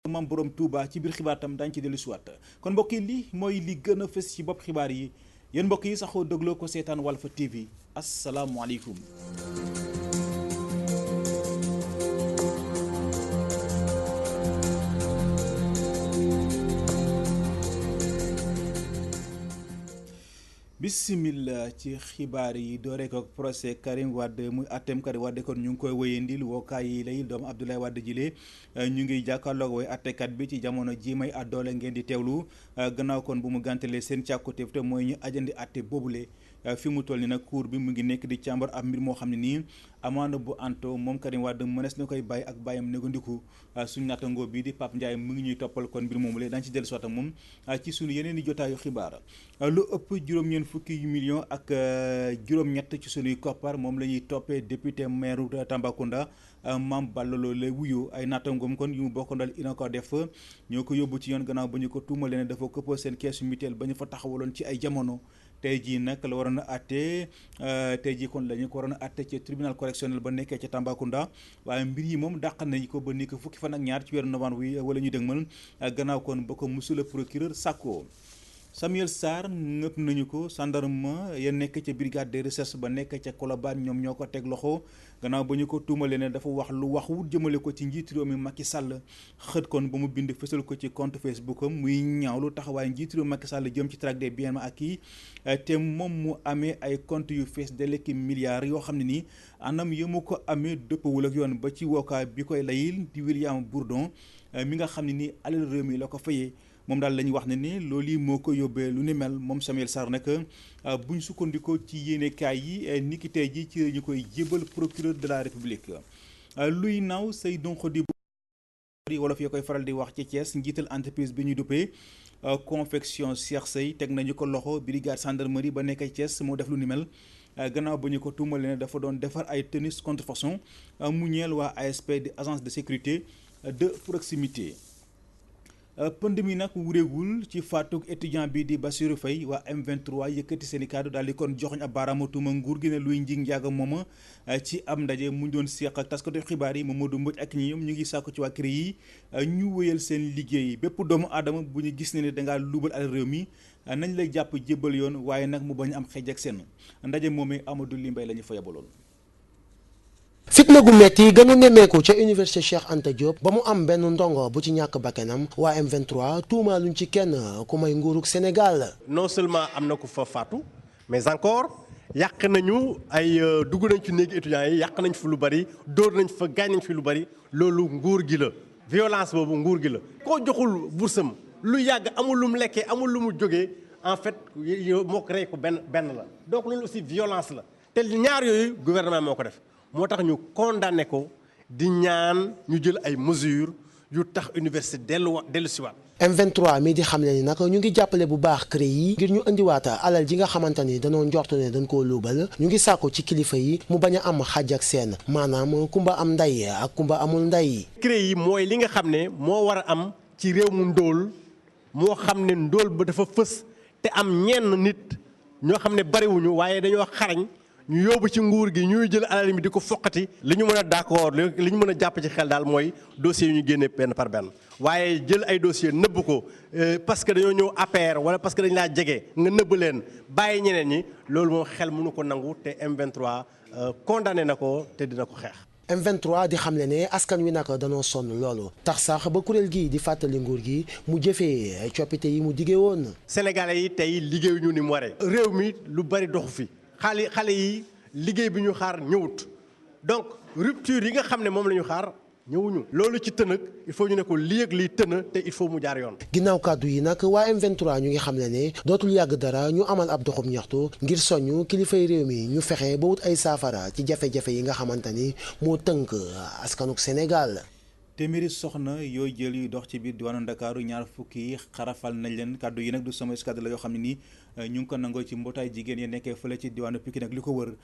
maam borom Touba ci biir xibaar tam daañu ci dellu si waat kon mbokk yi lii mooy li gën a fës ci bopp xibaar yi yéen mbokk yi saxoo dégloo ko seetaan Walf TV asalaamualeykum. bismillah ci xibaar yi doore ko procès Karim Wade muy àtteem Karim Wade kon ñu ngi koy wéyandil wookaay yi lay doomu Abdoulaye Wade jile ñu ngi jàkkaarloog way àttekat bi ci jamono ji may àddoole ngeen di teewlu gannaaw kon bu mu gàntalee seen càkkutéef te mooy ñu ajandi àtte boobule fi mu toll ni nag cour bi mu ngi nekk di càmbar ab mbir moo xam ne nii amaana bu anto moom Karim Wade mënees na koy bàyyi ak bàyyam négandiku suñu nattangoo bii di Pape Ndiaye mu ngi ñuy toppal kon mbir moomu le dañ ci dellu soota moom ci suñu yeneen i jotaayu xibaar lu ëpp juróom-ñeent fukki millions ak juróom-ñett ci suñuy koppar moom la ñuy toppee député maire Tambacounda Mame Balla Lo lay wuyu ay nattangoom kon yu mu bokkandal ina ko def ñoo ko yóbbu ci yoon gannaaw ba ñu ko tuumalee ne dafa këpp seen caisse mutuelle ba ñu fa taxawaloon ci ay jamono tey jii nag la waroon a àtte tey jii kon la ñu ko waroon a àtte ci tribunal correctionnel ba nekkee ca Tambacounda waaye mbir yi moom dàq nañ ko ba ni ko fukki fan ak ñaar ci weeru novembre wi wala ñu dëgmal gannaaw kon ba ko monsieur le procureur sàkkoo Samuel Sarr ngëpp nañu ko gendarme ya nekk ca brigade de recherche ba nekk ca Colobane ñoom ñoo ko teg loxo gannaaw ba ñu ko tuumalee ne dafa wax lu waxut jëmale ko ci njiitu réew mi Macky Sall xët kon ba mu bind fësal ko ci compte Facebook am muy ñaawlu taxawaay njiitu réew Macky Sall jëm ci traque des biens acquis te moom mu amee ay compte yu fees deleki milliards yoo xam ne nii anam yëmu ko amee dëppawul ak yoon ba ci wookaa bi koy layil di William Bourdon mi nga xam ne nii alal réew mi la ko fayee moom daal la ñuy wax ne ni loolu yi moo ko yóbbee lu ni mel moom Samuel Sarr nag buñ sukkandikoo ci yéenekaay yi niki tey ji ci ñu koy jébal procureur de la république luy naaw say donko di wolof yoo koy faral di wax ci Thiès njiital entreprise bi ñu duppee confection Cheikh Sey teg nañu ko loxo brigade gendarmerie ba nekk Thiès moo def lu ni mel gannaaw ba ñu ko tuumalee ne dafa doon defar ay tenues contrefaçon mu ñeel waa ASP di agence de sécurité de proximité pënd mi nag wuréegul ci faatug étudiant bi di Bassirou Faye waa M23 yëkkati seen i kaddu daal di kon joxoñ ab baaraamu tuuma nguur gi ne luy njig njaaga mooma ci am ndaje mu doon seq ak taskatu xibaar yi Mamadou Mbodj ak ñi ñoom ñu ngi sàkku ci waa CREI yi ñu wéyal seen liggéey bépp doomu aadama bu ñu gis ne ne dangaa luubal alal réew mi nañ lay jàpp jébbal yoon waaye nag mu bañ am xeej ak seen ndaje moomee Amadou Limbay la ñu fa yabaloon. fitna gu metti gënu nemmeeku ca université Cheikh Anta Diop ba mu am benn ndongo bu ci ñàkk bakkanam waa M23 tuumaaluñ ci kenn ku may nguurug Sénégal. non seulement am na ku fa faatu mais encore yàq nañu ay dugg nañ ci néegi étudiants yi yàq nañ fi lu bari dóor nañ fa gaañ nañ fi lu bari loolu nguur gi la violence boobu nguur gi la. koo joxul bursam lu yàgg amul lu mu lekkee amul lu mu jógee en fait moo ko rey ko benn la donc loolu aussi violence la te ñaar yooyu gouvernement moo ko def. moo tax ñu condamné ko di ñaan ñu jël ay mesures yu tax université dellu siwaat M23 mii di xam ne ni nag ñu ngi jàppale bu baax CREI yi ngir ñu indiwaata alal ji nga xamante ni danoo njort ne dañ koo luubal ñu ngi sàkku ci kilifa yi mu bañ a am xàjj ak seen maanaam kumba am nday ak kumba amul nday. CREI yi mooy li nga xam ne moo war a am ci réew mu ndóol moo xam ne ndóol ba dafa fës te am ñenn nit ñoo xam ne bariwuñu waaye dañoo xarañ ñu yóbbu ci nguur gi ñuy jël alal mi di ko foqati li ñu mën a d'accord li ñu mën a jàpp ci xel daal mooy dossiers yu ñu génne benn par benn waaye jël ay dossiers nëbb ko parce que dañoo ñëw APR wala parce que dañ laa jege nga nëbb leen bàyyi ñeneen ñi loolu moom xel mënu ko nangu te M23 condamné na ko te dina ko xeex. M23 di xamle ne askan wi nag danoo sonn loolu tax sax ba kuréel gii di fàttali nguur gi mu jëfee coppite yi mu diggee woon. Sénégalais yi tey liggéeyuñu ni mu waree. réew mi lu bari doxu fi. xale yi liggéey bi ñu xaar ñëwut donc rupture yi nga xam ne moom la ñu xaar ñëwuñu loolu ci tënk il faut ñu ne ko lii ak lii tëna te il faut mu jaar yoon. ginnaaw kàddu yi nag waa M23 ñu ngi xam ne dootul yàgg dara ñu amal ab doxum ñaxtu ngir soññ kilifay réew mi ñu fexe ba wut ay saafara ci jafe-jafe yi nga xamante ni moo tënk askanuk Sénégal. téeméeri soxna yooyu jël yu dox ci biir diwaanu Ndakaaru ñaar fukki yi xarafal nañ leen kàddu yi nag du sama kàddu la yoo xam ne nii ñu ngi ko nangoo ci mbootaay jigéen yi nekkee fële ci diwaanu Pikine nag li ko wër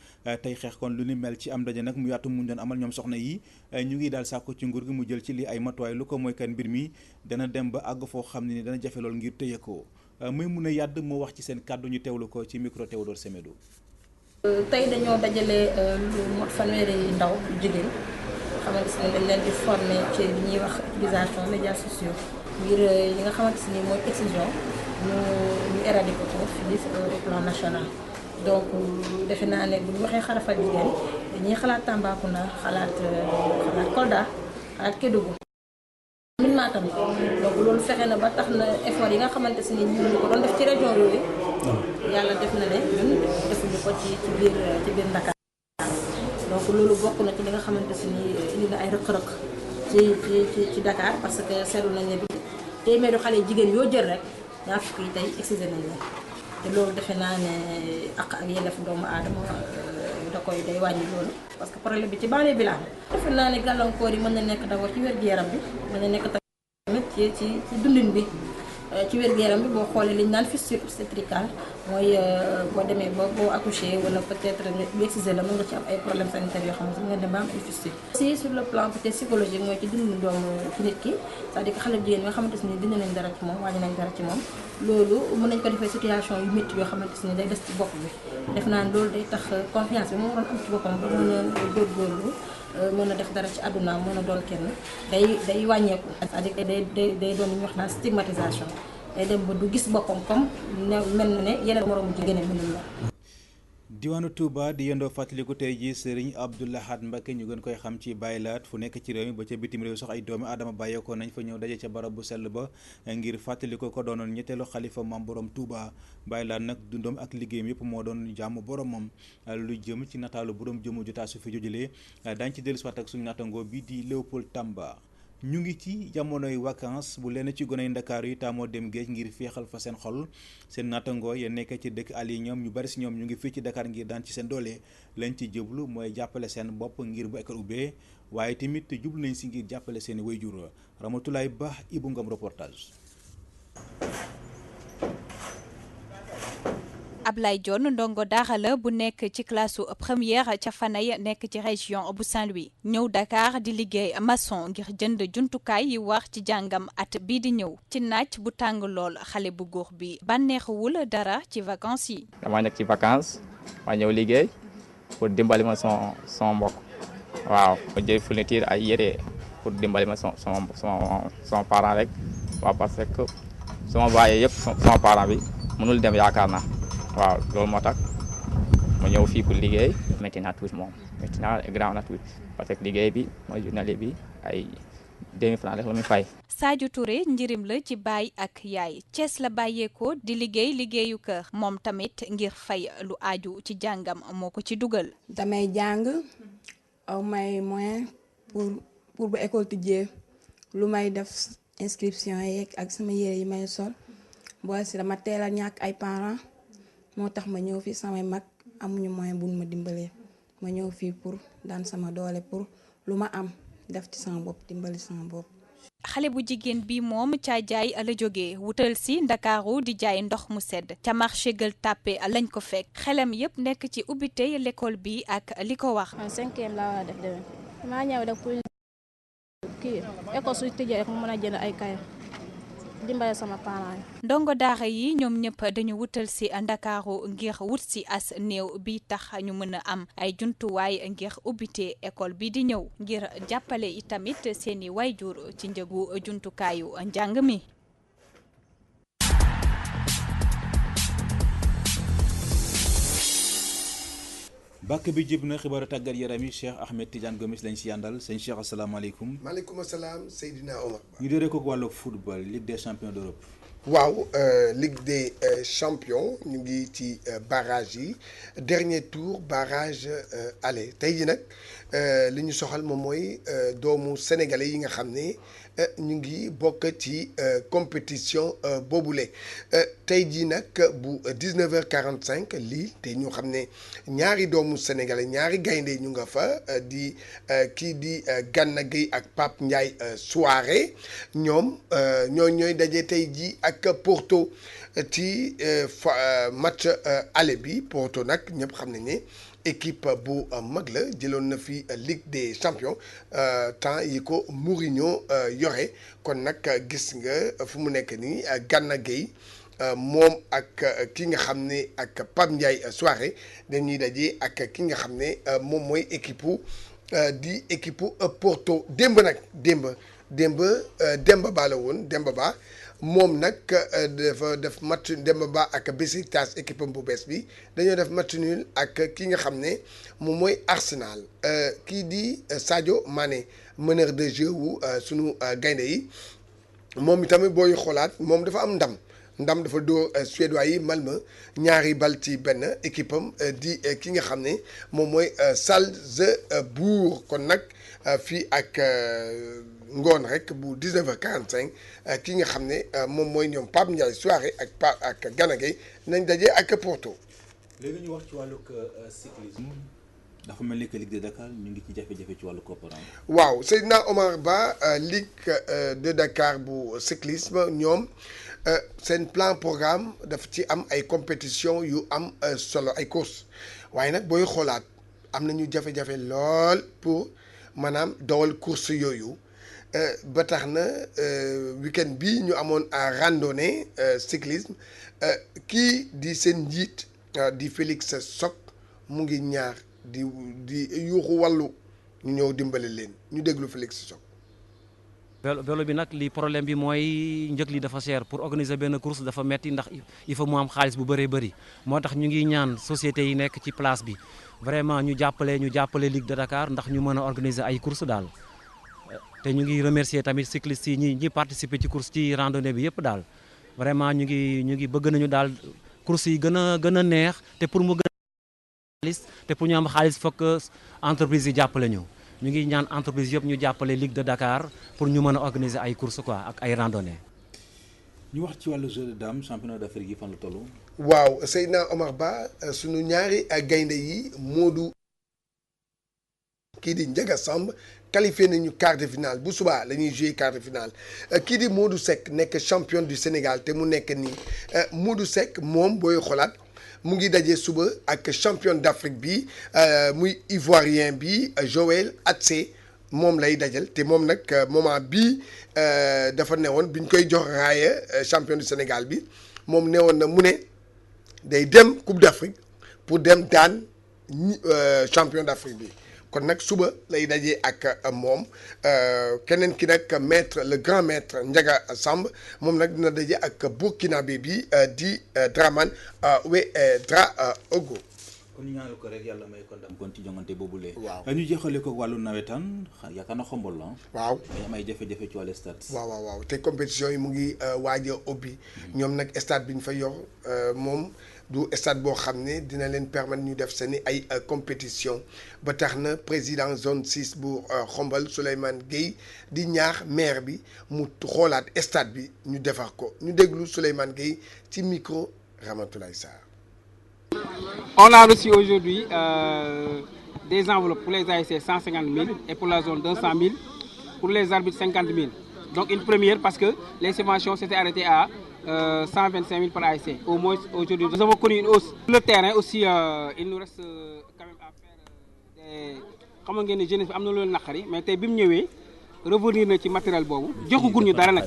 tey xeex kon lu ni mel ci am ndaje nag mu yaatu mu doon amal ñoom soxna yi ñu ngi daal sàkku ci nguur gi mu jël ci li ay matuwaay lu ko mooy kan mbir mi dana dem ba àgg foo xam ne ni dana jafe lool ngir tëye ko muy mun a yàdd moo wax ci seen kàddu ñu teewlu ko ci micro Théodore Semedo. tey dañoo dajale lu mot fanweeri ndaw jigéen xamante ne dañ leen di former ci li ñuy wax utilisation médias sociaux ngir li nga xamante ni mooy excision ñu éradiquer ko fii au plan national. donc defe naa ne bu ñu waxee xarafal jigéen dañuy xalaat Tambacounda xalaat Kolda xalaat Kédougou min Matam donc loolu fexe na ba tax na effort yi nga xamante ni ñu ko doon def ci région yooyu yàlla def na ne ñun defuñu ko ci biir Dakar. donc loolu bokk na ci li nga xamante ni indi na ay rëq-rëq ci Dakar parce que seetlu nañ ne bi téeméeru xale jigéen yoo jël rek ñaar fukk yi tey excisé nañ leen te loolu defe naa ne àq ak yelleef doomu aadama da koy day wàññi loolu parce que problème bi ci banlieue bi la am. defe naa ne gàllankoor yi mën na nekk d'abord ci wér-gu-yaram bi mën na nekk tamit ci dundin bi ci wér-gu-yaram bi boo xoolee li ñu naan fistule obstétricale mooy boo demee boo accouché wala peut-être bu excisé la mën nga ci am ay problèmes sanitaires yoo xam ne nga dem ba am ay fistule. aussi sur le plan peut-être psychologique mooy ci dundin doomu ci nit ki c'est-à-dire que xale jigéen bi nga xamante ni dina nañ dara ci moom wàññi nañ dara ci moom loolu mën nañ ko defee situation yu métti yoo xamante ni day des ci bopp bi def naa ne loolu day tax confiance bi moo waroon am ci boppam ba mën a góorgóorlu mën a def dara ci àdduna mën a doon kenn day wàññeeku c'est-à-dire que day doon li ñuy wax naan stigmatisation day dem ba du gis boppam comme ne mel na ne yeneen moroomu jigéen ñi mënul la. diwaanu Touba di yendoo fàttaliku tey ji Serigne Abdou Lahad Mbacké ñu gën koy xam ci Baye Laat fu nekk ci réew mi ba ca bitim réew sax ay doomi aadama bàyyeekoo nañ fa ñëw daje ca barab bu sell ba ngir fàttaliku ko doonoon ñetteelu xalifa maam borom Touba. Baye Laat nag dundoom ak liggéeyam yëpp moo doon jàmm boromam lu jëm ci nataalu borom jëmu ju taasu fi jojulee dañ ci dellusiwaat ak suñu nattangoo bi di Léopold Tamba. ñu ngi ci jamonoy vacances bu leen ci goney Ndakaaru yi taamoo dem géej ngir féexal fa seen xol seen nattangoo ya nekk ci dëkk àll yi ñoom ñu bari si ñoom ñu ngi fii ci Dakar ngir daan ci seen doole lañ ci jublu mooy jàppale seen bopp ngir bu école ubbee waaye tamit jublu nañ si ngir jàppale seen i waajur. Ramatulaay Ba Ibou Ngam reportage. Ablaye Dione ndongo daara la bu nekk ci classe première ca Fanay nekk ci région bu Saint-Louis ñëw Dakar di liggéey maçon ngir jënd jumtukaay yi war ci jàngam at bii di ñëw ci naaj bu tàng lool xale bu góor bi bànneexuwul dara ci vacances yi. dama nekk ci vacances ma ñëw liggéey pour dimbali ma son mbokk waaw ma jël fourniture ay yére pour dimbali ma son parent rek waaw parce que sama bàyyee yëpp sama parent bi mënul dem yaakaar naa. waaw loolu moo tax ma ñëw fii pour liggéey métti na tuuti moom métti na grand na tuuti parce que liggéey bi mooy journalier bi ay 2000 francs rek la muy fay. Sadio Touré njirim la ci baay ak yaay Thiès la bàyyeekoo di liggéeyu kër moom tamit ngir fay lu aaju ci jàngam moo ko ci dugal. damay jàng aw may moyen pour bu école tijjee lu may def inscription yeeg ak sama yére yi may sol boo si dama teel a ñàkk ay parents. moo tax ma ñëw fii samay mag amuñu moyen buñ ma dimbalee ma ñëw fii pour daan sama doole pour lu ma am def ci sama bopp dimbali sama bopp. xale bu jigéen bi moom ca jaay la jógee wutal si Ndakaaru di jaay ndox mu sedd ca marché Gueule Tapée lañ ko fekk xelam yépp nekk ci ubbite l'école bi ak li ko wax. man 5e laa war a def déwén maa ñëw rek pour kii école suy tëjee rek mu mën a jënd ay kaya dimbale sama parents yi. ndongo daara yi ñoom ñëpp dañu wutal si Ndakaaru ngir wut si as néew bi tax ñu mën a am ay jumtuwaay ngir ubbite école bi di ñëw ngir jàppale itamit seeni wayjur ci njëgu jumtukaayu njàng mi. bàkk bi jib na xibaaru tàggat yaram yi Cheikh Ahmed Tidiane Gomis lañ si yàndal sëñ Cheikh asalaamaaleykum. maaleykum salaam Seydina Omar Ba. ñu dooree ko wàllu football Ligue des champions d'Europe. waaw Ligue des champions ñu ngi ci barrage yi dernier tour barrage aller tey ji nag li ñu soxal moom mooy doomu sénégalais yi nga xam ne ñu ngi bokk ci compétition boobule tey jii nag bu 19h45 lii te ñu xam ne ñaari doomu sénégalais ñaari gaynde ñu nga fa di kii di Gana Gueye ak Pape Ndiaye Souaré ñoom ñooy daje tey jii ak Porto ci match aller bi Porto nag ñëpp xam nañ ne équipe bu mag la jëloon na fi Ligue des champions temps yi ko Mourinho yore kon nag gis nga fu mu nekk nii Gana Gueye moom ak ki nga xam ne ak Pape Ndiaye Souaré dañuy daje ak ki nga xam ne moom mooy équipe bu di équipe Porto démb nag Demba Ba la woon Demba Ba moom nag dafa def match Demba Ba ak Besiktas équipe am bu bees bi dañoo def match nul ak ki nga xam ne moom mooy Arsenal kii di Sadio Mané meneur de jeu wu sunu gaynde yi moom itamit booy xoolaat moom dafa am ndam dafa dóor suédois yi Malmö ñaari bal ci benn équipe am di ki nga xam ne moom mooy Salzbourg kon nag fii ak ngoon rek bu 19h45 ki nga xam ne moom mooy ñoom Pape Ndiaye soirée ak Gana Gueye nañ daje ak Porto. léegi ñu wax ci wàllug cyclisme dafa mel ni que Ligue de Dakar ñu ngi ci jafe-jafe ci wàllu koppar. waaw Seydina Omar Ba Ligue de Dakar bu cyclisme ñoom seen plan programme daf ci am ay compétition yu am solo ay course waaye nag booy xoolaat am nañu jafe-jafe lool pour maanaam dawal course yooyu ba tax na week-end bi ñu amoon randonnée cyclisme kii di seen njiit di Félix Sock mu ngi ñaar di yuuxu wàllu ñu ñëw dimbale leen ñu déglu Félix Sock. vélo bi nag li problème bi mooy njëg li dafa cher pour organiser benn course dafa metti ndax il faut mu am xaalis bu bëree bëri moo tax ñu ngi ñaan société yi nekk ci place bi vraiment ñu jàppale Ligue de Dakar ndax ñu mën a organiser ay course daal te ñu ngi remercier tamit cyclistes yi ñi participer ci course ci randonnée bi yëpp daal vraiment ñu ngi bëgg nañu daal course yi gën a neex te pour mu gën a xaalis te pour ñu am xaalis fokk entreprise yi jàppale ñu ngi ñaan entreprise yëpp ñu jàppale Ligue de Dakar pour ñu mën a organiser ay course quoi ak ay randonnée. ñu wax ci wàllu jeu de dames championnat d'Afrique yi fan la toll. waaw Seydina Omar Ba sunu ñaari gaynde yi Modou kii di Ndiaga Samb qualifié nañu quart de finale bu subaa la ñuy jouer quart de finale kii di Modou Seck nekk champion du Sénégal te mu nekk nii Modou Seck moom booy xolaat mu ngi daje suba ak champion d'Afrique bi muy ivoirien bi Joël Atsé moom lay dajal te moom nag moment bii dafa newoon bi ñu koy jox raaya champion du Sénégal bi moom newoon na mu ne day dem Coupe d'Afrique pour dem daan champion d'Afrique bi kon nag suba lay dajee ak moom keneen ki nag le grand maître Ndiaga Samb moom nag dina daje ak burkinabé bi di Dramane Ouedraogo. kon ñu ñaanal ko rek yàlla may ko ndam kon ci jongante boobule. waaw ñu jeexale ko wàllu nawetaan yaakaar na xombol la. waaw mais am ay jafe-jafe ci wàllu stade. waaw te compétition yi mu ngi waaj a ubbi. ñoom nag stade bi ñu fa yor moom du stade boo xam ne dina leen permettre ñu def seen ay compétition ba tax na président zone 6 bu xombal Souleymane Gueye di ñaax maire bi mu xoolaat stade bi ñu defar ko ñu déglu Souleymane Gueye ci micro Ramatoulaye Sarr. On a reçu aujourd'hui des enveloppes pour les ASC 150 000 et pour la zone 200 000, pour les arbitres 50 000. Donc une première parce que les subventions s'étaient arrêtées à 125 000 par ASC. Au moins aujourd'hui nous avons connu une hausse. Sur le terrain aussi il nous reste quand même à faire des xam ngeen ne jeunesse bi am na loolu naqari mais tey bi mu ñëwee revenir na ci matériel boobu joxagul ñu dara nag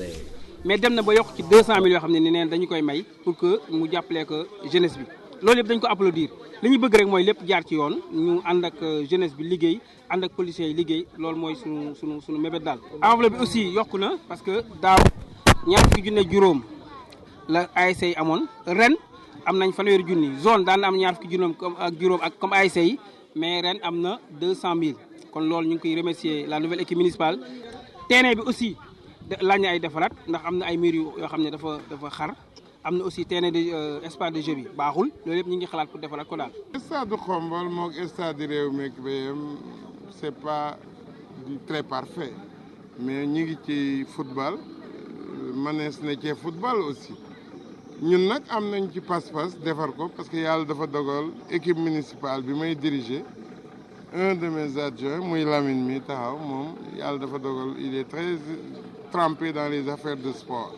mais dem na ba yokk ci 200 000 yoo xam ne ni neen dañu koy may pour que mu jàppalee ko jeunesse bi. loolu yëpp dañ ko applaudir li ñu bëgg rek mooy lépp jaar ci yoon ñu ànd ak jeunesse bi liggéey ànd ak policiers yi liggéey loolu mooy sunu mébét daal. enveloppe bi aussi yokku na parce que daaw ñaar fukki junne juróom la ASC yi amoon ren am nañ fanweeri junni zone daan na am ñaar fukki juróom ak comme ASC yi mais ren am na 200 000 kon loolu ñu ngi koy remercier la nouvelle équipe municipale. terrain bi aussi laaj na ay defaraat ndax am na ay murs yoo xam ne dafa xar. am na aussi terrain de espace de jeu bi baaxul loolu yëpp ñu ngi xalaat pour defaraat ko daal. stade du Khombole moog stade Réewmi c'est pas très parfait mais ñu ngi ci football mënees na cee football aussi ñun nag am nañ ci pas-pas defar ko parce que yàlla dafa dogal équipe municipale bi may diriger un de mes adjoints muy Lamine mi taxaw moom yàlla dafa dogal il est très trempé dans les affaires de sport.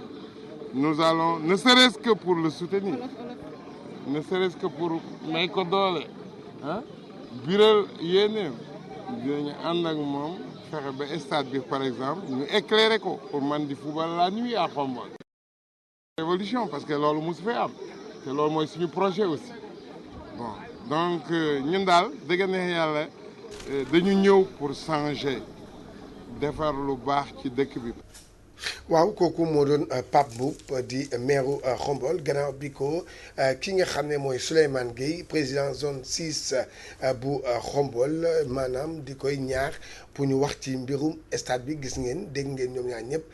Nous allons, ne serait-ce que pour le soutenir, ne serait-ce que pour may ko doole ah biral yéeneem dinañu ànd ak moom fexe ba stade bi par exemple ñu éclairer ko pour man di football la nuit à Khombole. Révolution parce que loolu mosu fee am te loolu mooy suñu projet aussi bon donc ñun daal dëgg neex yàlla dañu ñëw pour changer defar lu baax ci dëkk bi. waaw kooku moo doon Pape Mboup di maire Khombole gannaaw bi ko ki nga xam ne mooy Souleymane Gueye président zone 6 bu Khombole maanaam di koy ñaar pour ñu wax ci mbirum stade bi gis ngeen dégg ngeen ñoom ñaar ñëpp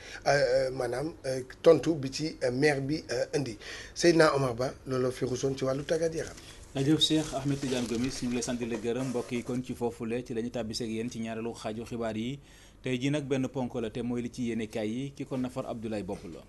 maanaam tontu bi ci maire bi indi Seydina Omar Ba looloo fi rusoon ci wàllu tàggat yaram. jërëjëf Cheikh Ahmed Tidiane Gomis ñu ngi lay sant di la gërëm mbokk yi kon ci foofule ci la ñu tàbbiseeg yéen ci ñaareelu xaaju xibaar yi tey jii nag benn ponk la te mooy li ci yéenekaay yi ki ko nafar Abdoulaye Bopp la.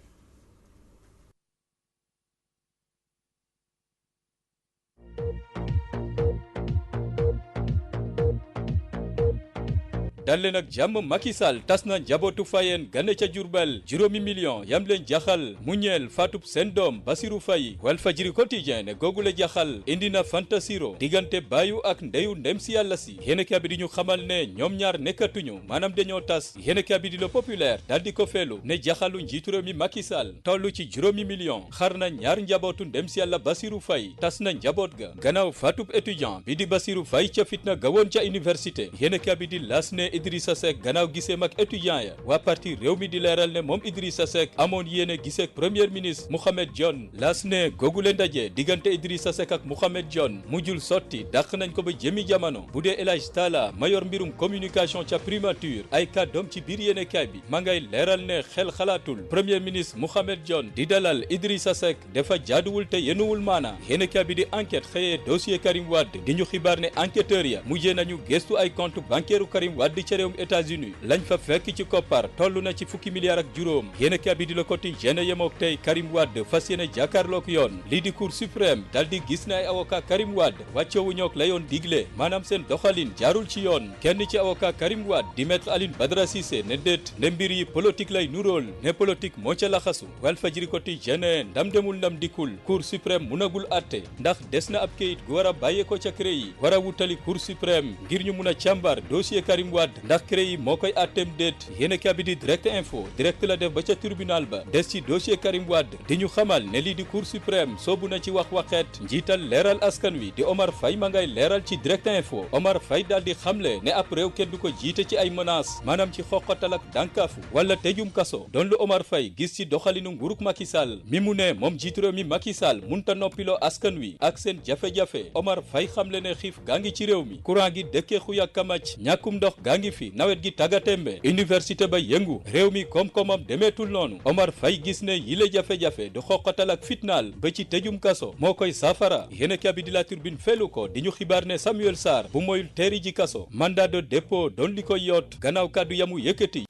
dal leen ak jàmm Macky Sall tas na njabootu Fayeen gane ca Jurbel juróomi million yam leen jaxal mu ñeel faatub seen doom Basirou Faye Walfadjri Quotidien ne googule jaxal indi na fantasiro diggante baayu ak ndeyu ndem si yàlla si yéenekaay bi di ñu xamal ne ñoom ñaar nekkatuñu maanaam dañoo tas yéenekaay bi di Le Populaire dal di ko feelu ne jaxalu njiitu réew mi Macky Sall toll ci juróomi million xar na ñaar njabootu ndem si yàlla Basirou Faye tas na njaboot ga gannaaw faatub étudiant bi di Basirou Faye ca fitna gawoon ca université yéenekaay bi di L'As ne Idrissa Seck gannaaw gisee mag étudiant ya waa parti réew mi di leeral ne moom Idrissa Seck amoon yéene gisee premier ministre Mouhamed Dionne L'As ne googule ndaje diggante Idrissa Seck ak Mouhamed Dionne mujjul sotti dàq nañ ko ba jëmi jamono bu dee El Hadj Talla mayor mbirum communication ca primature ay kàddoom ci biir yéenekaay bi ma ngay leeral ne xel xalaatul premier ministre Mouhamed Dionne di dalal Idrissa Seck dafa jaaduwul te yenuwul maana yéenekaay bi di enquête xëyee dossier Karim Wade di ñu xibaar ne enquêteurs ya mujjee nañu gestu ay compte bancaire Karim Wade ca réewum États-Unis lañ fa fekk ci koppar toll na ci fukki milliards ak juróom yéenekaay bi di Le Quotidien yemook tey Karim Wade fas yéene jàkkaarloog yoon lii di Cour suprême dal di gis na ay avocat Karim Wade wàccoowuñook la yoon digle maanaam seen doxalin jaarul ci yoon kenn ci avocat Karim Wade di maître Aline Badara Cissé ne déet ne mbir yi politique lay nuróol ne politique moo ca laxasu Walfadjri Quotidien ndam demul ndam dikkul Cour suprême munagul àtte ndax des na ab kayit gu war a bàyyee ko ca CREI yi war a wutali Cour suprême ngir ñu mun a càmbar dossier Karim Wade ndax CREI moo koy àtteem déet yéenekaay bi di Direct Info direct la def ba ca tribunal ba des ci dossier Karim Wade di ñu xamal ne lii di Cour suprême soobu na ci wax waxeet njiital leeral askan wi di Omar Faye ma ngay leeral ci Direct Info Omar Faye daal di xamle ne ab réew kenn du ko jiite ci ay menaces maanaam ci xoqatal ak dànkaafu wala tëjum kaso doon lu Omar Faye gis ci doxalinu nguurug Macky Sall mi mu ne moom jiitu réew mi Macky Sall munta noppiloo askan wi ak seen jafe-jafe Omar Faye xamle ne xiif gaa ngi ci réew mi courant gi dëkkee xuy kamac ñàkkum ndox gaa ngi fi nawet gi tàggatémbe université ba yëngu réew mi koom-koomam demeetul noonu Omar Faye gis ne yile jafe-jafe du xoqatal ak fitnaal ba ci tëjum kaso moo koy saafara yéenekaay bi di La Tribune felu ko di ñu xibaar ne Samuel Sarr bu moyul teeri ji kaso mandat de dépôt doon li koy yoot gannaaw kàddu yamu yëkkati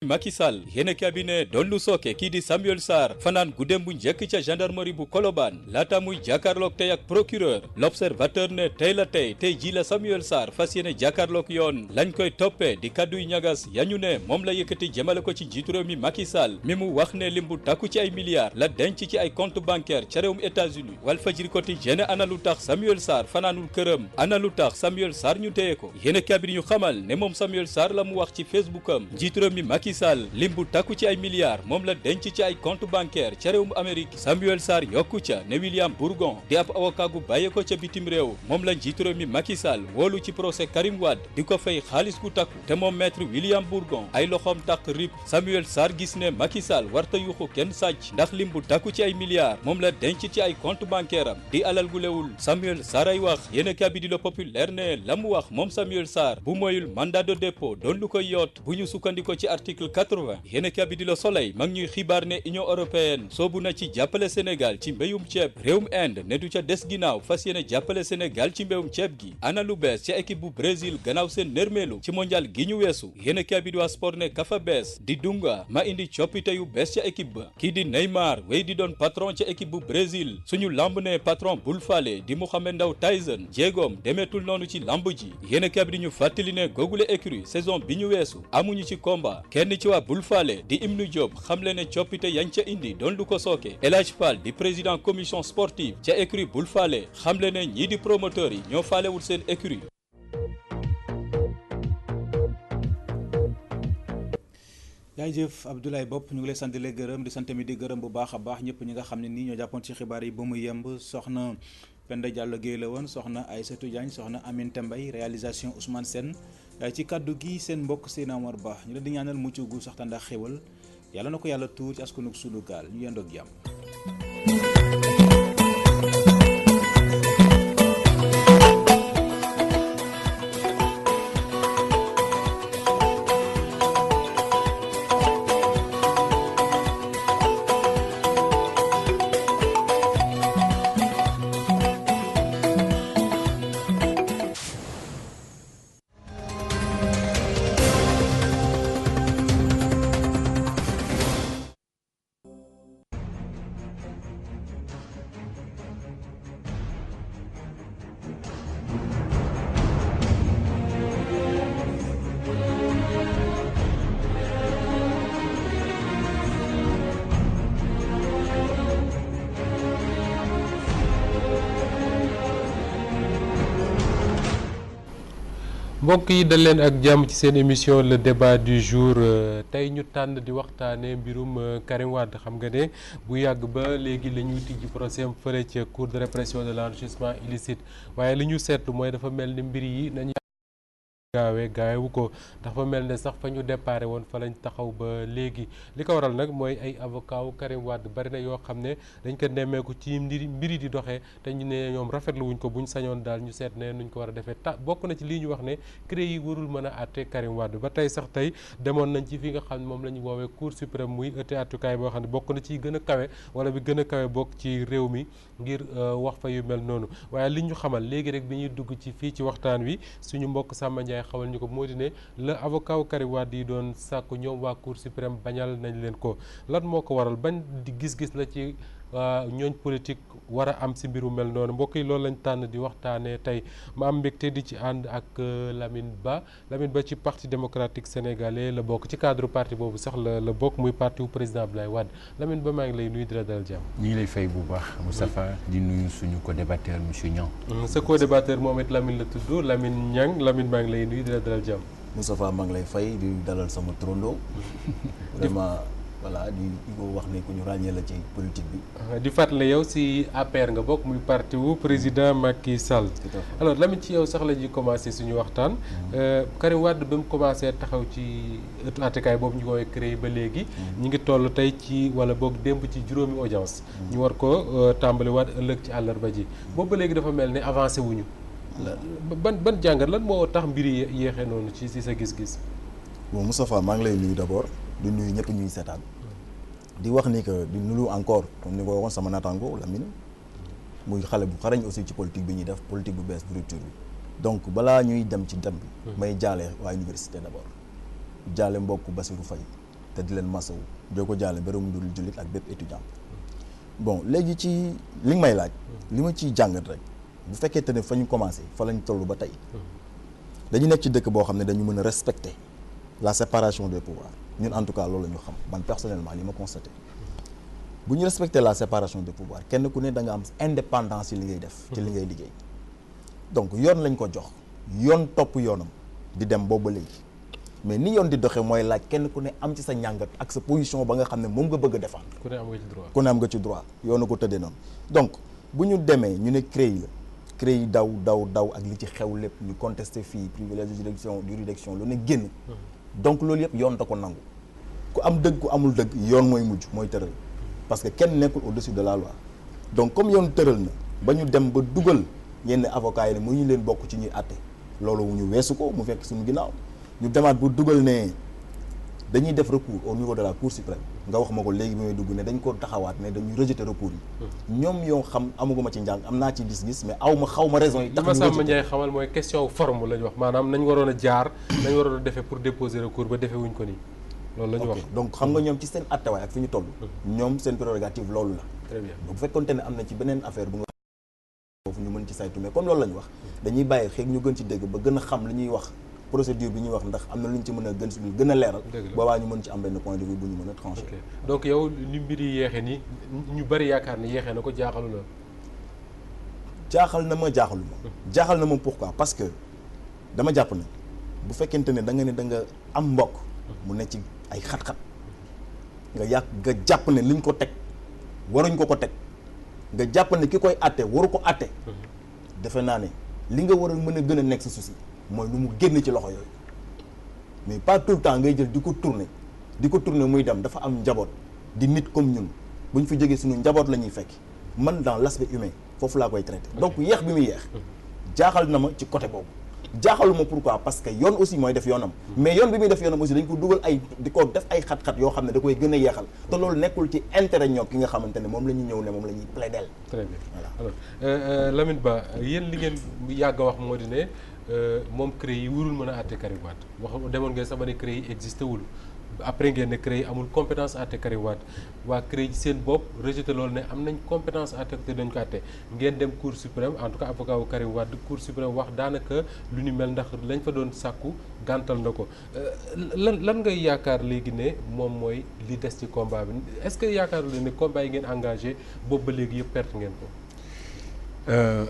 Macky Sall yéenekaay bi ne doon lu sooke kii di Samuel Sarr fanaan guddeem bu njëkk ca gendarmerie bu Colobane laata muy jàkkaarloog tey ak procureur l'observateur ne tey la tey ji la Samuel Sarr fas yéene jàkkaarloog yoon lañ koy toppee di kadduy ñagas yañu ne moom la yëkkati jëmale ko ci jiitu réew mi Macky Sall mi mu wax ne lim bu takku ci ay milliards la denc ci ay compte bancaire ca réewum États-Unis Walfadjri Quotidien ana lu tax Samuel Sarr fanaanul këram ana lu tax Samuel Sarr ñu téye ko yéenekaay bi ñu xamal ne moom Samuel Sarr la mu wax ci Facebook am jiitu réew mi Macky Sall lim bu takku ci ay milliards moom la denc ci ay compte bancaire ca réewum Amérique Samuel Sarr yokku ca ne William Bourgon di ab avocat gu bàyyee ko ca bitim réew moom la njiitu réew mi Macky Sall wóolu ci procès Karim Wade di ko fay xaalis gu takku te moom maître William Bourgon ay loxoom takk rip Samuel Sarr gis ne Macky Sall warta yuxu kenn sàcc ndax lim bu takku ci ay milliards moom la denc ci ay compte bancaire am di alal gu lewul Samuel Sarr ay wax yéenekaay bi di Le Populaire ne la mu wax moom Samuel Sarr bu moyul mandat de dépôt doon lu koy yoot bu ñu sukkandiko ci article 80 yéenekaay bi di Le Soleil mag ñuy xibaar ne Union européenne soobu na ci jàppale Sénégal ci mbéyum ceeb réewum Inde ne du ca des ginnaaw fas yéene jàppale Sénégal ci mbéyum ceeb gi ana lu bees ca équipe bu Brésil gannaaw seen nërmeelu ci mondial gi ñu weesu yéenekaay bi di waa sport ne kafa bees di Dunga ma indi coppite yu bees ca équipe ba kii di Neymar wéy di doon patron ca équipe bu Brésil suñu lamb ne patron bul faale di Mohamed Ndao Tyson jéegoom demeetul noonu ci lamb ji yéenekaay bi di ñu fàttali ne googule écurie saison bi ñu weesu amuñu ci combat kenn ci waa bul faale di Ibnu Diop xamle ne coppite yañ ca indi doon lu ko sooke El Hadj Fall di président commission sportive ca écurie bul faale xamle ne ñii di promoteurs yi ñoo faalewul seen écurie. jaajëf Abdoulaye Bopp ñu ngi lay sant di la gërëm di sant mi di gërëm bu baax a baax ñëpp ñi nga xam ne nii ñoo jàppoon ci xibaar yi ba mu yemb soxna Penda Diallo Guèye la woon soxna Aïssatou Diagne soxna Aminata Mbaye réalisation Ousmane Sène ci kaddu gi seen mbokk Seydina Omar Ba ñu leen di ñaanal mucc gu sax tàndax xéwal yàlla na ko yàlla tuur ci askanug sunu gaal ñu yendoog jàmm. mbokk yi dal leen ak jàmm ci seen émission le débat du jour tey ñu tànn di waxtaane mbirum Karim Wade xam nga ne bu yàgg ba léegi la ñuy tijji procès am fële ca cour de répression de l'enrichissement illicite waaye li ñu seetlu mooy dafa mel ni mbir yi nañu gaawewu ko dafa mel ne sax fa ñu déparé woon fa lañ taxaw ba léegi li ko waral nag mooy ay avocat wu Karim Wade bari na yoo xam ne dañ ko nemmeeku ci mbiri di doxee te ñu ne ñoom rafetlu wuñ ko buñ sañoon daal ñu seet ne nuñ ko war a defee bokk na ci lii ñu wax ne CREI yi warul mën a àtte Karim Wade ba tey sax tey demoon nañ ci fi nga xam ne moom la ñu woowee cour suprême muy ëtte àttukaay boo xam ne bokk na ci gën a kawe wala bi gën a kawe bokk ci réew mi ngir wax fa yu mel noonu waaye li ñu xamal léegi rek bi ñuy dugg ci fii ci waxtaan wi suñu mbokk Samba Ndiaye xamal ñu ko moo di ne la avocat wu Karim Wade yi doon sàkku ñoom waa cour suprême bañal nañ leen ko lan moo ko waral bañ di gis-gis la ci ñooñ politique war a am si mbiru mel noonu mbokk yi loolu lañ tànn di waxtaanee tey ma am mbégte di ci ànd ak Lamine Ba ci parti démocratique sénégalais la bokk ci cadre parti boobu sax la bokk muy parti wu président Abdoulaye Wade Lamine Ba maa ngi lay nuyu di la dalal jàmm. ñu ngi lay fay bu baax Moustapha di nuyu suñu co-débatteur monsieur Niang. sa co-débatteur moom it Lamine la tudd Lamine Niang Lamine maa ngi lay nuyu di la dalal jàmm. Moustapha maa ngi lay fay di dalal sama trondo vraiment. voilà di ko wax ne ku ñu ràññee la ci politique bi. di fàttali yow si APR nga bokk muy parti wu président Macky Sall. alors Lamine ci yow sax la ñuy commencé suñu waxtaan. Karim Wade ba mu commencé taxaw ci ëttu àttekaay boobu ñu koy créé ba léegi. ñu ngi toll tey ci wala boog démb ci juróomi audience. ñu war ko tàmbaliwaat ëllëg ci àllarba ji boobu ba léegi dafa mel ne avancé wuñu ban jàngat lan moo tax mbir yi yéexee noonu ci sa gis-gis. bon Moustapha maa ngi lay nuyu d'abord. di nuyu ñëpp ñuy seetaan di wax ni que di nuyu encore comme ni ko waxoon sama naataango Lamine muy xale bu xarañ aussi ci politique bi ñuy def politique bu bees rupture bi donc balaa ñuy dem ci dem bi may jaale waa université d'abord jaale mbokk Bassirou Faye te di leen masawu doo ko jaale bërëm ndul jullit ak bépp étudiant bon léegi ci li nga may laaj li ma ciy jàngat rek bu fekkente ne fa ñu commencé fa lañ toll ba tey dañu nekk ci dëkk boo xam ne dañu mën a respecter la séparation des pouvoirs ñun en tout cas loolu la ñu xam man personnellement li ma constaté bu ñu respecter la séparation des pouvoirs kenn ku ne da nga am indépendance ci li ngay def ci li ngay liggéey donc yoon lañ ko jox yoon topp yoonam di dem boobu ba léegi mais ni yoon di doxee mooy laaj kenn ku ne am ci sa njàngat ak sa position ba nga xam ne moom nga bëgg a défendre ku ne am nga ci droit ku ne am nga ci droit yoon na ko tëddee noonu donc bu ñu demee ñu ne CREI la CREI daw ak li ci xew lépp ñu contesté fii privilège juridiction lu ne génn donc loolu yëpp yoon da ko nangu ku am dëgg ku amul dëgg yoon mooy mujj mooy tëral parce que kenn nekkul au-dessus de la loi donc comme yoon tëral na ba ñu dem ba dugal yenn avocats yi ne mu ñu leen bokk ci ñuy àtte loolu ñu weesu ko mu fekk suñu ginnaaw ñu demaat bu dugal ne dañuy def recours au niveau de la cour suprême nga wax ma ko léegi bi may dugg ne dañ ko taxawaat ne dañuy rejeter recours yi ñoom yoo xam amaguma ci njàng am naa ci gis-gis mais xaw ma raison yi tax li ma Samba Ndiaye xamal mooy question forme la ñu wax maanaam nañ waroon a jaar nañ waroon a defee pour déposer recours ba defee wuñ ko nii loolu la ñu wax donc xam nga ñoom ci seen attawaay ak fi ñu toll ñoom seen prérogative loolu la très bien bu fekkoonte ne am na ci beneen affaire bu nga foofu ñu mën ci saytu mais comme loolu la ñu wax dañuy bàyyi xëy ñu gën ci dégg ba gën a xam li ñuy wax procédure bi ñuy wax ndax am na lu ñu ci mën a gën a leeral boobaa ñu mën ci am benn point de vue bu ñu mën a tranché donc yow ni mbir yi yeexee ni ñu bëri yaakaar ni yeexee na ko jaaxalu la jaaxal na ma pourquoi parce que dama jàpp ne bu fekkente ne da nga am mbokk mu ne ci ay xat-xat nga jàpp ne liñ ko teg waruñ ko teg nga jàpp ne ki koy atte waru ko atte defe naa ne li nga war a mën a gën a nekk sa souci mooy lu mu génn ci loxo yooyu mais pas tout le temps ngay jël di ko tourner muy dem. dafa am njaboot di nit comme ñun bu ñu fi jógee suñu njaboot la ñuy fekk man dans l'aspect humain foofu laa koy traité donc yeex bi muy yeex jaaxal na ma ci côté boobu jaaxaluma pourquoi parce que yoon aussi mooy def yoonam mais yoon bi muy def yoonam aussi dañ ko dugal di ko def ay xat-xat yoo xam ne da koy gën a yeexal te loolu nekkul ci intérêt ñoom ki nga xamante ne moom la ñu ñëw ne moom la ñuy plaider. très bien voilà alors Lamine Ba yéen li ngeen yàgg a wax moo di ne moom CREI yi wurul mën a àtte Karim Wade wax demoon ngeen sax ba ne CREI yi existé wul après ngeen ne CREI amul compétence àtte Karim Wade waa CREI seen bopp rejeté loolu ne am nañ compétence àtte te dañ ko àtte ngeen dem cour suprême en tout cas avocat wu Karim Wade cour suprême wax daanaka lu ni mel ndax lañ fa doon sàkku gàntal na ko lan ngay yaakaar léegi ne moom mooy li des ci combat bi est-ce que yaakaar leen ne combat yi ngeen engagé boobu ba léegi yëpp perte ngeen ko.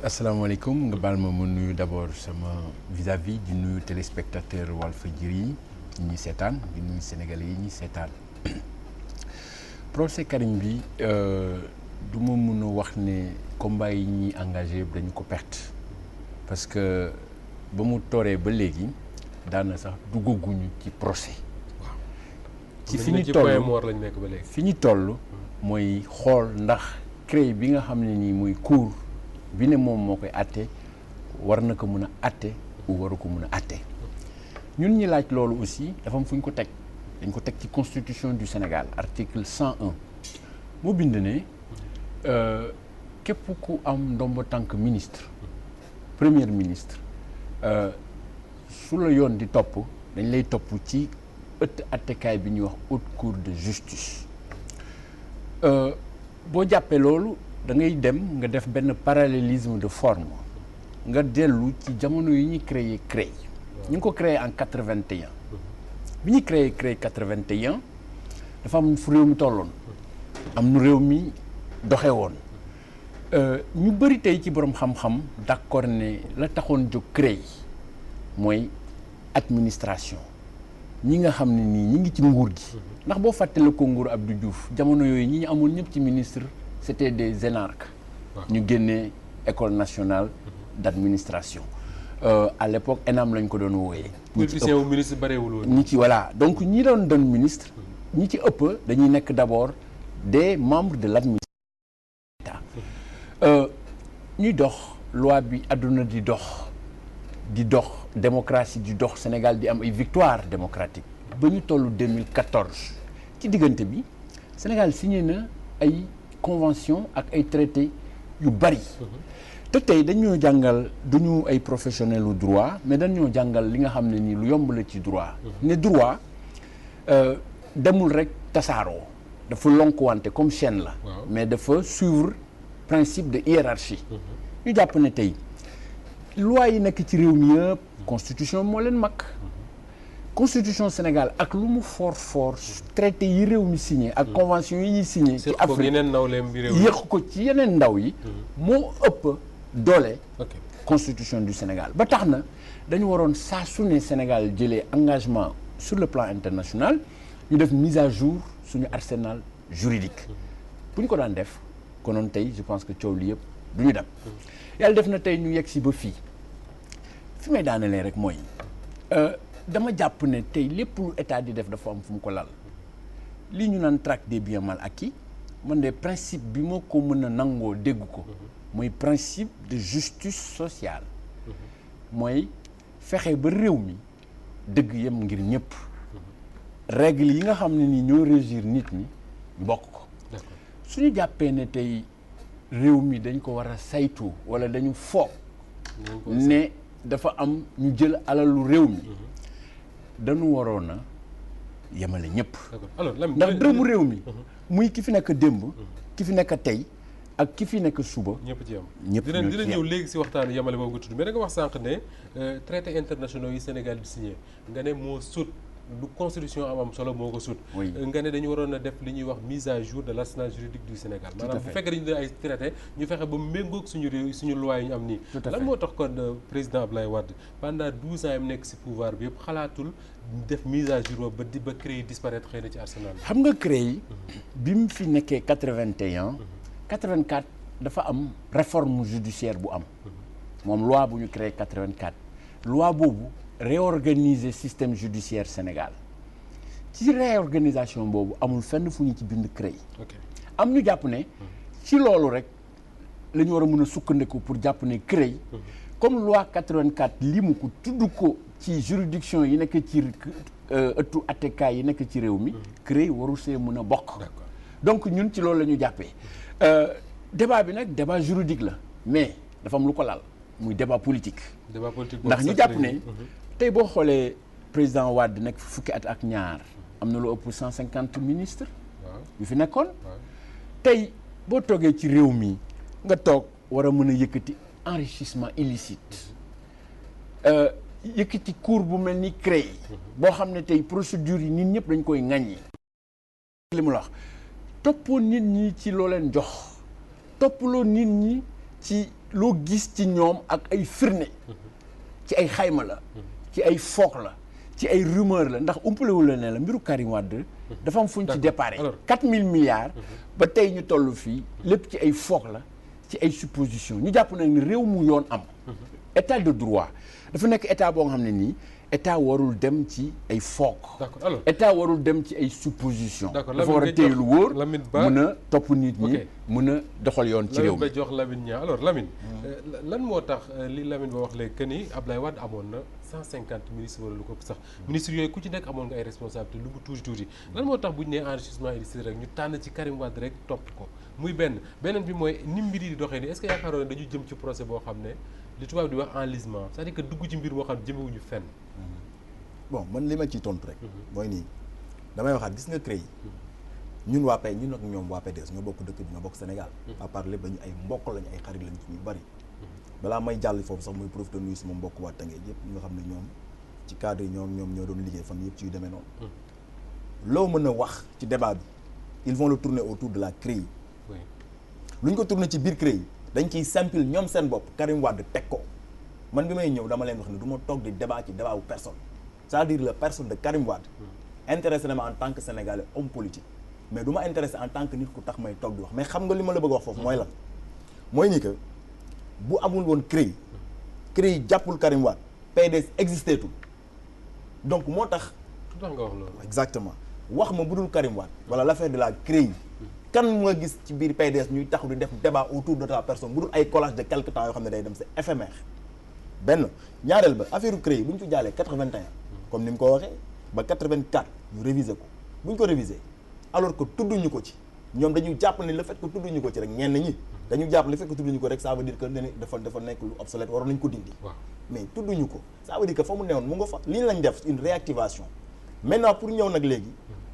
asalaamaaleykum nga baal ma nuyu d'abord sama vis-à-vis di nuyu téléspectateur Walfadjri yi ñi seetaan di nuyu sénégalais yi ñi seetaan procès Karim bi du ma mun a wax ne combat yi ñuy engagé dañu ko perte parce que ba mu tooree ba léegi daana sax duggaguñu ci procès ci fi ñu toll mooy xool ndax CREI bi nga xam ne nii muy cour bi ne moom moo koy àtte war na ko mun a àtte ou waru ko mun a àtte ñun ñi laaj loolu aussi dafa am fu ñu ko teg dañ ko teg ci constitution du Sénégal article 101 moo bind ne képp ku am ndombo tànk ministre premier ministre su la yoon di topp dañ lay topp ci ëtt attekaay bi ñuy wax haute cour de justice boo jàppee loolu da ngay dem nga def benn parallélisme de forme nga dellu ci jamono yi ñu créé CREI ñu ngi ko créé en 81 bi ñu créé CREI 81 dafa am fu réew mi tolloon am nu réew mi doxe woon ñu bëri tey ci borom xam-xam d'accord ne la taxoon jóg CREI mooy administration ñi nga xam ne nii ñi ngi ci nguur gi ndax boo fàttale ko nguur Abdou Diouf jamono yooyu ñi ñu amoon ñëpp ci ministre c'était des énarques ñu génnee école nationale d'administration à l'époque ENAM lañ ko doon wooyee politicien wu ministre bareewul woon ñi ci voilà donc ñi doon ministre ñi ci ëpp dañuy nekk d'abord des membres de l'administration ñuy dox loi bi àdduna di dox démocratie di dox Sénégal di am ay victoire démocratique ba ñu tollu 2014 ci diggante bi Sénégal signé na ay convention ak ay traité yu bari te tey dañoo jàngal duñu ay professionnels u droit mais dañoo jàngal li nga xam ne nii lu yomb la ci droit ne droit demul rek tasaaroo dafa lonkuwante comme chaîne la mais dafa suivre principe de hiérarchie ñu jàpp ne tey loi yi nekk ci réew mi yëpp constitution moo leen mag constitution Sénégal ak lu mu fort traité yi réew mi signé ak convention yi ñuy signé ci Afrique yëq ko ci yeneen ndaw yi moo ëpp doole constitution du Sénégal ba tax na dañu waroon saa su ne Sénégal jëlee engagement sur le plan international ñu def mise à jour suñu arsenal juridique bu ñu ko daan def konoon tey je pense que coow li yëpp du ñu dem yàlla def na tey ñu yegg si ba fii fi may daanelee rek mooy dama jàpp ne tey lépp lu état di def dafa am fu mu ko lal lii ñu naan traque des biens mal acquis man de principe bi moo ko mën a nangoo dégg ko mooy principe de justice sociale mooy fexe ba réew mi dëgg yem ngir ñëpp règle yi nga xam ne ni ñoo régir nit ñi bokk ko suñu jàppee ne tey réew mi dañ ko war a saytu wala dañu foog ne dafa am ñu jël alalu réew mi dañu waroon a yemale ñëpp ndax dërëmu réew mi muy ki fi nekk démb ki fi nekk tey ak ki fi nekk suba ñëpp ci yam ñëpp dina ñëw léegi si waxtaanu yemale boobu nga tudd mais da nga wax sànq ne traité internationaux yi Sénégal di signé nga ne moo sut lu constitution am solo moo ko sut nga ne dañu waroon a def li ñuy wax mise à jour de l'arsenal juridique du Sénégal maanaam bu fekkee dañu doon ay traité ñu fexe ba méngoog suñu réew suñu loi yi ñu am nii lan moo tax kon président Abdoulaye Wade pendant 12 ans yam nekk si pouvoir bi yëpp xalaatul def mise à jour ba CREI disparaître xëy na ci arsenal xam nga CREI bi mu fi nekkee 81 84 dafa am réforme judiciaire bu am moom loi bu ñu créé 84 loi boobu réorganiser système judiciaire Sénégal ci réorganisation boobu amul fenn fu ñu ci bind CREI am ñu jàpp ne ci loolu rek la ñu war a mën a sukkandiku pour jàpp ne CREI comme loi 84 li mu ko tudd ko ci juridiction yi nekk ci ëttu attekaay yi nekk ci réew mi CREI waru see mën a bokk donc ñun ci loolu la ñu jàppee débat bi nag débat juridique la mais dafa am lu ko laal muy débat politique ndax ñu jàpp ne tey boo xoolee président Wade nekk fukki at ak ñaar am na lu ëpp 150 ministres yu fi nekkoon tey boo toogee ci réew mi nga toog war a mën a yëkkati enrichissement illicite yëkkati cour bu mel ni CREI boo xam ne tey procédure yi nit ñëpp dañ koy ŋaññi li mu la wax toppoo nit ñi ci loo leen jox toppaloo nit ñi ci loo gis ci ñoom ak ay firnde ci ay xayma la ci ay foog la ci ay rumeur la ndax umpalewul la ne la mbiru Karim Wade dafa am fu ñu ci déparé 4000 milliards ba tey ñu toll fii lépp ci ay foog la ci ay supposition ñu jàpp nag ni réew mu yoon am état de droit dafa nekk état boo nga xam ne nii état warul dem ci ay foog état warul dem ci ay supposition dafa war a téye lu wóor mën a topp nit ñi mën a doxal yoon ci réew mi ba jox Lamine Niang alors Lamine lan moo tax li Lamine ba wax léegi que ni Abdoulaye Wade amoon na 150 ministres wala lu ko sax ministres yooyu ku ci nekk amoon nga ay responsabilité lu mu tuuti lan moo tax bu ñu nee enrichissement illicite rek ñu tànn ci Karim Wade rek topp ko muy beneen bi mooy ni mbir yi di doxee nii est-ce que yaakaaroon ne dañu jëm ci procès boo xam ne li tubaab di wax enlisement c'est-à-dire que dugg ci mbir moo xam ne jëmewuñu fenn. bon man li ma ciy tontu rek. mooy nii damay waxaat gis nga CREI ñun waa PAY ñun ak ñoom waa PDS ñoo bokk dëkk bi ñoo bokk Sénégal. à part lépp dañu ay mbokk lañu ay xarit lañu ci ñu bari. balaa may jàll foofu sax muy profité nuyu sama mbokk waa Tëngéej yëpp ñi nga xam ne ñoom ci cadre yi ñoom ñoo doon liggéey fan yëpp ci yu demee noonu. loo mën a wax ci débat bi ils vont le tourner autour de la CREI. lu ñu ko tourner ci biir CREI dañ ciy simple ñoom seen bopp Karim Wade teg ko man bi may ñëw dama leen wax ne du ma toog di débat ci débat wu personne c'est-à-dire la personne de Karim Wade intéressé na ma en tant que sénégalais homme politique mais du ma intéressé en tant que nit ku tax may toog di wax mais xam nga li ma la bëgg wax foofu mooy lan mooy ni que bu amul woon CREI jàppul Karim Wade PDS existé tout donc moo tax nga wax loolu exactement wax ma budul Karim Wade wala l'affaire de la CREI kan nga gis ci biir PDS ñuy taxu di def débat autour de ta personne bu dul ay collage de quelque temps yoo xam ne day dem c'est éphémère benn ñaareel ba affaire CREI bu ñu fi jàllee 81 comme ni mu ko waxee ba 84 ñu réviser ko bu ñu ko réviser alors que tudduñu ko ci ñoom dañuy jàpp ne le fait que tudduñu ko ci rek ñenn ñi dañu jàpp le fait que tudduñu ko rek ça veut dire que dafa nekk lu obsolète waroon nañ ko dindi mais tudduñu ko ça veut dire que fa mu newoon mu nga fa li lañ def une réactivation maintenant pour ñëw nag léegi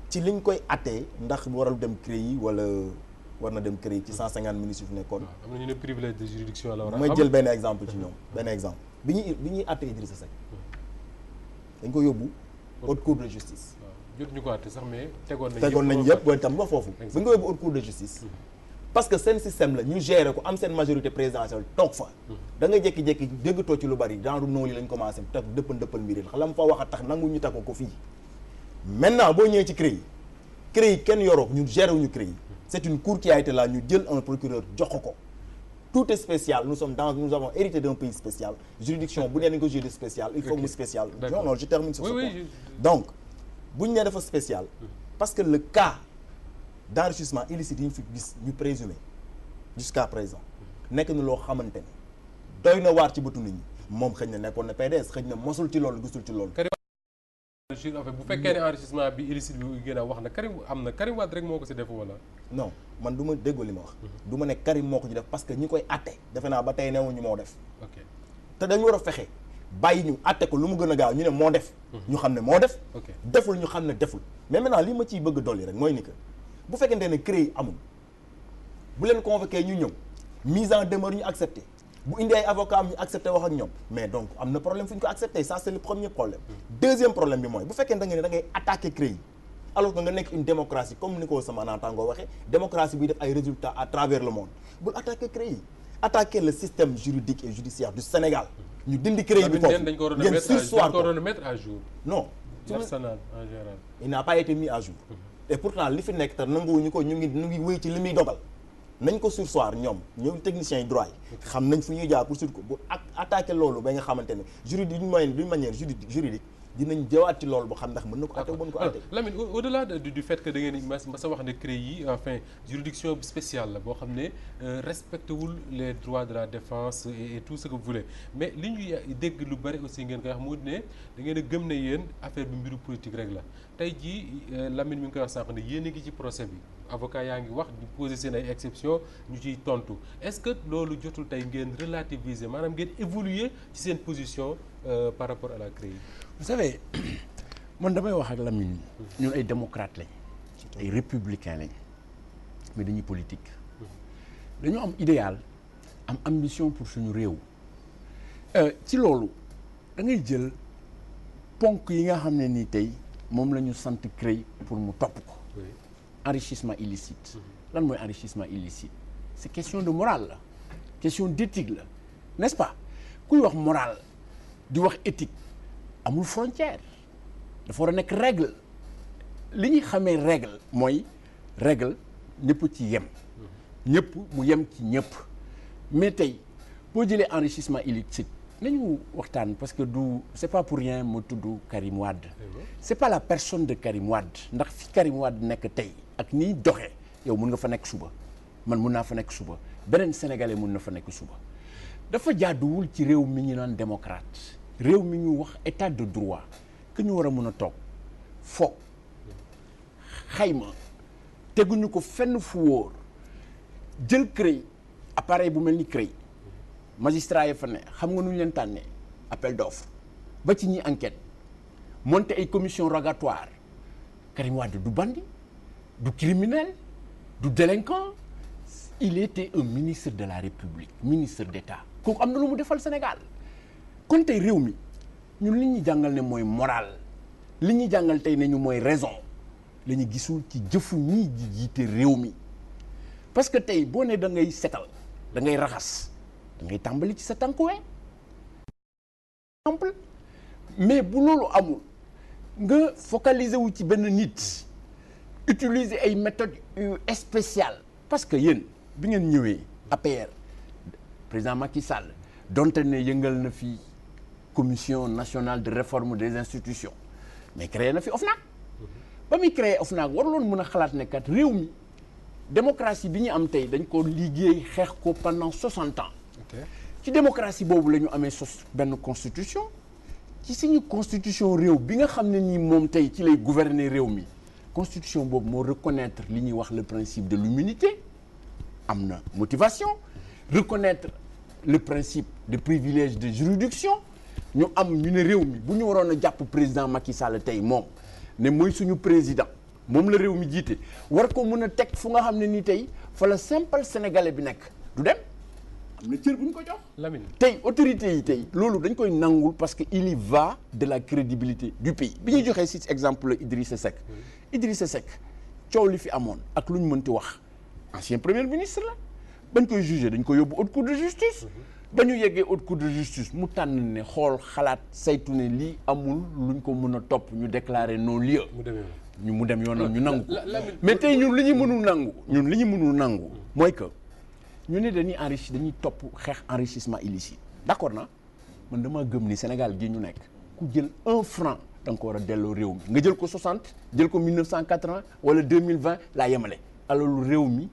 ci liñ koy attee ndax waral dem CREI wala war na dem CREI ci 150 ministres yu fi nekkoon. am na ñu ne privilège de juridiction la war a am. may jël benn exemple ci ñoom benn exemple bi ñuy attee Idrissa Seck dañ ko yóbbu haute cour de justice. jot ñu ko atte sax mais tegoon nañ yëpp booy tam ba foofu. bu ñu ko yóbbu haute cour de justice. parce que seen système la ñu gérer ko am seen majorité présidentielle toog fa. da nga jékki-jékki déggatoo ci lu bari genre noonu lañ commencé teg dëppal mbir yi xam fa wax a tax nangu ñu takku ko fii. maintenant boo ñëwee ci CREI kenn yoroo ñu gérer wuñu CREI c'est une cour qui a été là ñu jël un procureur jox ko tout est spécial nous avons hérité d'un pays spécial juridiction bu nee nañ ko juridiction spéciale il faut mu spécial non je termine sur ce point donc bu ñu nee dafa spécial parce que le cas d'enrichissement illicite yi ñu fi gis ñu présumé jusqu'à présent nekk na loo xamante ne doy na waar ci bëtu nit ñi moom xëy na nekkoon na PDS xëy na mosul ci loolu gisul ci loolu bu fekkee ne enrichissement bi illicite bi gën a wax na Karim Wade rek moo ko ci def wala non man du ma déggoo li ma wax du ma ne Karim moo ko ci def parce que ñi koy atte defe naa ba tey newuñu moo def te dañu war a fexe bàyyi ñu atte ko lu mu gën a gaaw ñu ne moo def ñu xam ne moo def deful ñu xam ne deful mais maintenant li ma ciy bëgg dolli rek mooy ni que bu fekkente ne CREI amul bu leen convoqué ñu ñëw mise en demeure ñu accepté bu indi ay avocat am ñu accepté wax ak ñoom mais donc am na problème fu ñu ko accepté ça c'est le premier problème deuxième problème bi mooy bu fekkee da nga ne da ngay attaquer CREI alors que nga nekk une démocratie comme ni ko sama naataangoo waxee démocratie buy def ay résultats à travers le monde bul attaquer CREI attaquer le système juridique et judiciaire du Sénégal ñu dindi CREI bi foofu ngeen surseoir ko mettre à jour non l'arsenal en général il n'a pas été mis à jour et pourtant li fi nekk te nanguwuñu ko ñu ngi wéy ci li muy dogal nañ ko surseoir ñoom techniciens yi droit yi xam nañ fu ñuy jaar pour ko bu attaquer loolu ba nga xamante ne d'une manière juridique dinañ jëwaat ci loolu ba xam ndax mën na ko atte mën ko atte. Lamine au-delà du fait que da ngeen ma sa wax ne CREI yi enfin juridiction spéciale la boo xam ne respecté wul les droits de la défense et tout ce que vous voulez mais li ñuy dégg lu bari aussi ngeen koy wax mu ne da ngeen a gëm ne yéen affaire bi mbiru politique rek la tey jii Lamine mi ngi koy wax sànq ne yéen a ngi ci procès bi avocat yaa ngi wax di poser seen ay exception ñu ciy tontu est-ce que loolu jotul tey ngeen relativiser maanaam ngeen évoluer ci seen position par rapport à la CREI. Vous savez man damay wax ak Lamine ñun ay démocrates lañ ay républicains lañ mais dañuy politique dañu am idéal am ambition pour suñu réew ci loolu da ngay jël ponk yi nga xam ne nii tey moom la ñu sant CREI pour mu topp ko enrichissement illicite lan mooy enrichissement illicite c'est question de morale la question d'éthique la n'est-ce pas kuy wax morale di wax éthique amul frontière dafa war a nekk règle li ñuy xamee règle mooy règle ñëpp ci yem ñëpp mu yem ci ñëpp mais tey boo jëlee enrichissement illicite nañu waxtaan parce que c'est pas pour rien ma tudd Karim Wade c'est pas la personne de Karim Wade ndax fi Karim Wade nekk tey ak niy doxee yow mun nga fa nekk suba man mun naa fa nekk suba beneen sénégalais mun na fa nekk suba dafa jaaduwul ci réew mi ñu naan démocrate réew mi ñu wax état de droit que ñu war a mën a toog foog xayma teguñu ko fenn fu wóor jël CREI appareil bu mel ni CREI magistrat yi fa ne xam nga nu ñu leen tànnee appel d'offre ba ci ñi enquête monter ay commission rogatoire Karim Wade du bandit du criminel du délinquant il était un ministre de la République ministre d'État kooku am na lu mu defal Sénégal kon tey réew mi ñun li ñuy jàngal ne mooy moral li ñuy jàngal tey ne ñu mooy raison la ñu gisul ci jëfu ñii ji jiite réew mi parce que tey boo ne da ngay setal da ngay raxas da ngay tàmbali ci sa tànkuwee exemple mais bu loolu amul nga focaliser wu ci benn nit utiliser ay méthodes spéciales parce que yéen bi ngeen ñëwee APR président Macky Sall donte ne yëngal na fi commission nationale de réforme des institutions mais créé na fi OFNAC ba muy créé OFNAC waruloon mën a xalaat ne kat réew mi démocratie bi ñu am tey dañ ko liggéey xeex ko pendant 60 ans ci démocratie boobu la ñu amee benn constitution ci suñu constitution réew bi nga xam ne nii moom tey ci lay gouverner réew mi constitution boobu moo reconnaître li ñuy wax le principe de l'immunité am na motivation reconnaître le principe de privilège de juridiction ñu am ñu ne réew mi bu ñu waroon a jàpp président Macky Sall tey moom ne mooy suñu président moom la réew mi jiite war ko mën a teg fu nga xam ne nii tey fa la simple sénégalais bi nekk du dem am na cër bu ñu ko jox. Lamine tey autorités yi tey loolu dañ koy nangul parce que il y va de la crédibilité du pays bi ñuy joxee si exemple la Idrissa Seck Idrissa Seck coow li fi amoon ak lu ñu mënti wax ancien premier ministre la bañ koy jugé dañ ko yóbbu haute cour de justice ba ñu yeggee haute cour de justice mu tànn ne xool xalaat saytu ne lii amul luñ ko mën a topp ñu déclarer non-lieu mu dem yoonam ñu nangu mais tey ñun li ñu mënul nangu mooy que ñu ne dañuy topp xeex enrichissement illicite d'accord na man dama gëm ni Sénégal gi ñu nekk ku jël 1 franc da nga ko war a delloo réew mi nga jël ko 60 jël ko 1980 wala 2020 laa yemale alalu réew mi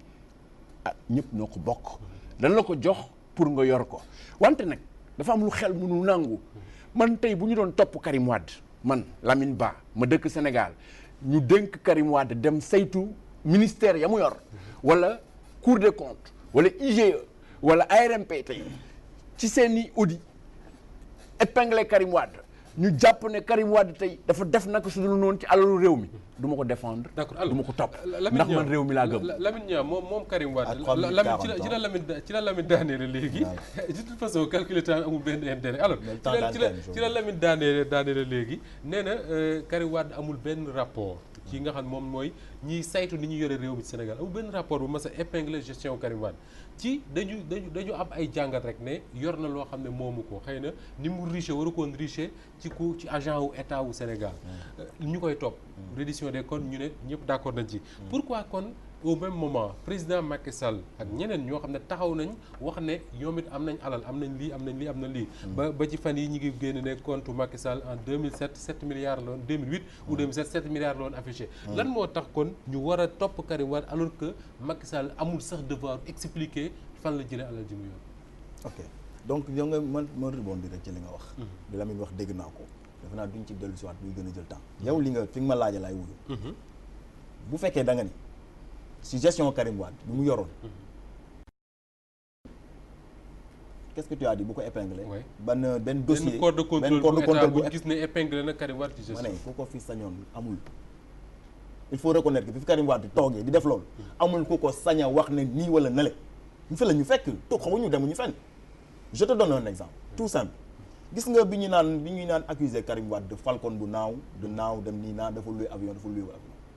ñëpp ñoo ko bokk dañ la ko jox pour nga yor ko wante nag dafa am lu xel mënul nangu man tey bu ñu doon topp Karim Wade man Lamine Ba ma dëkk Sénégal ñu dénk Karim Wade dem saytu ministère ya mu yor wala Cour des comptes wala IGE wala ARMP tey ci seeni audit épinglé Karim Wade ñu jàpp ne Karim Wade tey dafa def naka su dul noonu ci alalu réew mi du ma ko défendre. d'accord du ma ko topp ndax man réew mi laa gëm. Lamine Niang moom Karim Wade. ci la Lamine daaneel léegi. de toute façon calculer temps amul benn intérêt alors. ci la Lamine daaneel léegi nee na Karim Wade amul benn rapport. ci nga xam moom mooy ñiy saytu ni ñu yore réew mi Sénégal amul benn rapport bu mas a épingler gestion Karim Wade ci dañu am ay jàngat rek ne yor na loo xam ne moomu ko xëy na ni mu riche waru koon riche ci agent wu état wu Sénégal ñu koy topp reddition des comptes ñu ne ñëpp d'accord nañ ci pourquoi kon au même moment président Macky Sall ak ñeneen ñoo xam ne taxaw nañ wax ne ñoom it am nañ alal am nañ lii am nañ lii am na lii. ba ci fan yi ñu ngi génn ne compte Macky Sall en 2007 7 milliards la woon 2008 ou 2007 7 milliards la woon affiché. lan moo tax kon ñu war a topp Karim Wade alors que Macky Sall amul sax devoir expliquer fan la jëlee alal ji mu yor. ok donc yow nga man rebondir rek ci li nga wax. li Lamine wax dégg naa ko. defe naa duñ ci dellu si waat buy gën a jël temps. yow li nga fi nga ma laaja laay wuyu. bu fekkee da nga ni si gestion Karim Wade bi mu yoroon. qu'est-ce que tu as dit bu ko épinglé. benn dossier benn corps de contrôle bu gis ne épinglé na Karim Wade ci gestion. ma ne ku ko fi sañoon amul. il faut reconnaître que bi fi Karim Wade toogee di def loolu. amul ku ko sañ a wax ne nii wala nale. ñu fi la ñu fekk toog xamuñu demuñu fenn. je te donne un exemple tout simple. gis nga bi ñuy naan accusé Karim Wade de falcon bu naaw dem nii naan dafa luy avion dafa luy avion